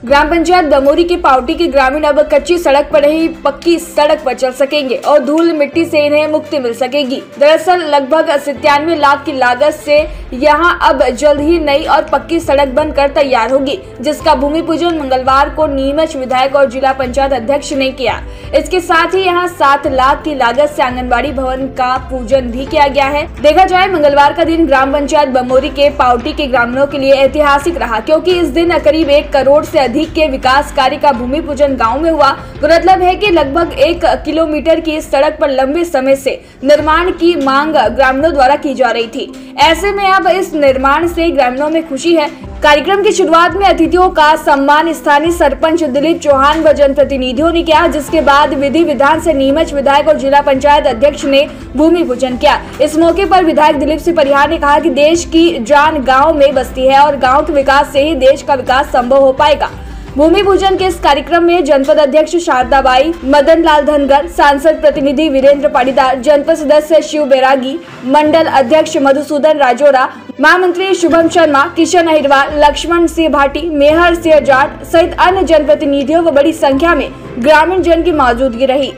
ग्राम पंचायत बमोरी के पावटी के ग्रामीण अब कच्ची सड़क पर नहीं पक्की सड़क पर चल सकेंगे और धूल मिट्टी से इन्हें मुक्ति मिल सकेगी। दरअसल लगभग 97 लाख की लागत से यहां अब जल्द ही नई और पक्की सड़क बनकर तैयार होगी, जिसका भूमि पूजन मंगलवार को नीमच विधायक और जिला पंचायत अध्यक्ष ने किया। इसके साथ ही यहां 7 लाख की लागत से आंगनबाड़ी भवन का पूजन भी किया गया है। देखा जाए मंगलवार का दिन ग्राम पंचायत बमोरी के पावटी के ग्रामीणों के लिए ऐतिहासिक रहा, क्योंकि इस दिन करीब 1 करोड़ से अधिक के विकास कार्य का भूमि पूजन गांव में हुआ। गौरतलब है कि लगभग 1 किलोमीटर की इस सड़क पर लंबे समय से निर्माण की मांग ग्रामीणों द्वारा की जा रही थी। ऐसे में अब इस निर्माण से ग्रामीणों में खुशी है। कार्यक्रम की शुरुआत में अतिथियों का सम्मान स्थानीय सरपंच दिलीप चौहान व जनप्रतिनिधियों ने किया, जिसके बाद विधि विधान से नीमच विधायक और जिला पंचायत अध्यक्ष ने भूमि पूजन किया। इस मौके पर विधायक दिलीप सिंह परिहार ने कहा कि देश की जान गांव में बसती है और गांव के विकास से ही देश का विकास संभव हो पाएगा। भूमि पूजन के इस कार्यक्रम में जनपद अध्यक्ष शारदाबाई, मदन लाल धनगर, सांसद प्रतिनिधि वीरेंद्र पाटीदार, जनपद सदस्य शिव बैरागी, मंडल अध्यक्ष मधुसूदन राजोरा, महामंत्री शुभम शर्मा, किशन अहिरवार, लक्ष्मण सिंह भाटी, मेहर सिंह जाट सहित अन्य जनप्रतिनिधियों व बड़ी संख्या में ग्रामीण जन की मौजूदगी रही।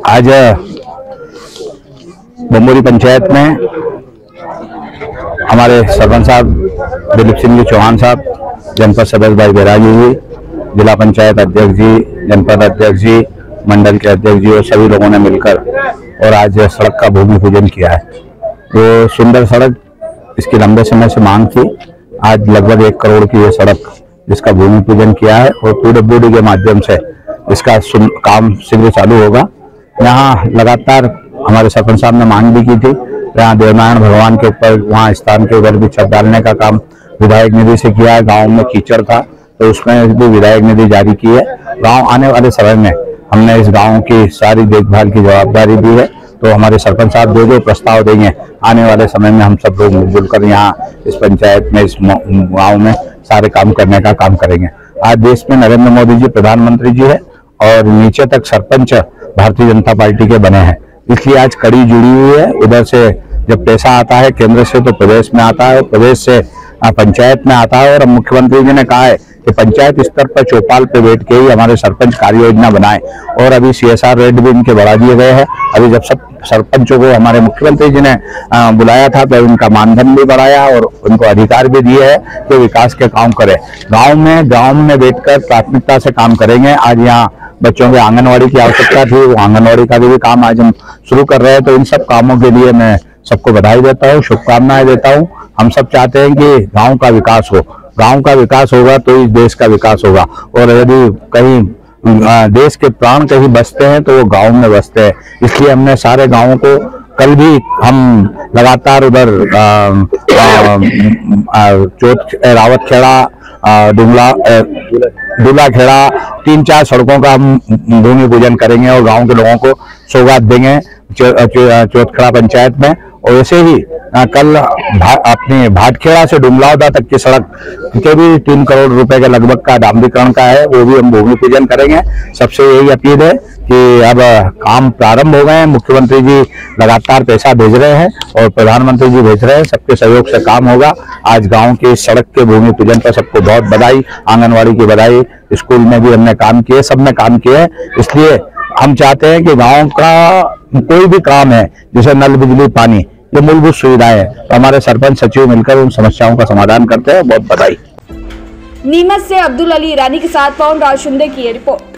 आज बमोरी पंचायत में हमारे सरपंच साहब दिलीप सिंह जी चौहान साहब, जनपद सदस्य भाई बैरागी जी, जिला पंचायत अध्यक्ष जी, जनपद अध्यक्ष जी, मंडल के अध्यक्ष जी और सभी लोगों ने मिलकर और आज सड़क का भूमि पूजन किया है। तो सुंदर सड़क, इसकी लंबे समय से मांग थी। आज लगभग 1 करोड़ की ये सड़क जिसका भूमि पूजन किया है और PWD के माध्यम से इसका काम शीघ्र चालू होगा। यहाँ लगातार हमारे सरपंच साहब ने मांग भी की थी, यहाँ देवनारायण भगवान के ऊपर वहाँ स्थान के ऊपर भी छत डालने का काम विधायक निधि से किया है। गांव में कीचड़ था तो उसमें भी विधायक निधि जारी की है। गांव आने वाले समय में हमने इस गांव की सारी देखभाल की जवाबदारी दी है। तो हमारे सरपंच साहब जो प्रस्ताव देंगे आने वाले समय में हम सब लोग मिलजुल कर यहाँ इस पंचायत में, इस गाँव में सारे काम करने का काम करेंगे। आज देश में नरेंद्र मोदी जी प्रधानमंत्री जी है और नीचे तक सरपंच भारतीय जनता पार्टी के बने हैं, इसलिए आज कड़ी जुड़ी हुई है। उधर से जब पैसा आता है केंद्र से तो प्रदेश में आता है, प्रदेश से पंचायत में आता है। और अब मुख्यमंत्री जी ने कहा है कि पंचायत स्तर पर चौपाल पे बैठ के ही हमारे सरपंच कार्य योजना बनाए और अभी CSR रेट भी इनके बढ़ा दिए गए हैं। अभी जब सब सरपंचों को हमारे मुख्यमंत्री जी ने बुलाया था तो उनका मानधन भी बढ़ाया और उनको अधिकार भी दिए है कि विकास के काम करे। गाँव में बैठकर प्राथमिकता से काम करेंगे। आज यहाँ बच्चों के आंगनवाड़ी की आवश्यकता थी, वो आंगनवाड़ी का भी काम आज हम शुरू कर रहे हैं। तो इन सब कामों के लिए मैं सबको बधाई देता हूँ, शुभकामनाएं देता हूँ। हम सब चाहते हैं कि गांव का विकास हो, गांव का विकास होगा तो इस देश का विकास होगा। और यदि कहीं देश के प्राण कहीं बसते हैं तो वो गांव में बसते हैं। इसलिए हमने सारे गांवों को, कल भी हम लगातार उधर रावत खेड़ा, दूल्हा खेड़ा 3-4 सड़कों का हम भूमि पूजन करेंगे और गांव के लोगों को सौगात देंगे चौथखेड़ा पंचायत में। और ऐसे ही कल अपने भाटखेड़ा से डुमलावदा तक की सड़क के भी 3 करोड़ रुपए के लगभग का डामरीकरण का है, वो भी हम भूमि पूजन करेंगे। सबसे यही अपील है कि अब काम प्रारंभ हो गए हैं। मुख्यमंत्री जी लगातार पैसा भेज रहे हैं और प्रधानमंत्री जी भेज रहे हैं, सबके सहयोग से काम होगा। आज गांव की सड़क के भूमि पूजन पर सबको बहुत बधाई, आंगनवाड़ी की बधाई, स्कूल में भी हमने काम किए, सब में काम किए हैं। इसलिए हम चाहते हैं कि गांव का कोई भी काम है जैसे नल, बिजली, पानी, ये मूलभूत सुविधाएं हैं, तो हमारे सरपंच सचिव मिलकर उन समस्याओं का समाधान करते हैं। बहुत बधाई। नीमच से अब्दुल अली ईरानी के साथ पवन राज शिंदे की रिपोर्ट।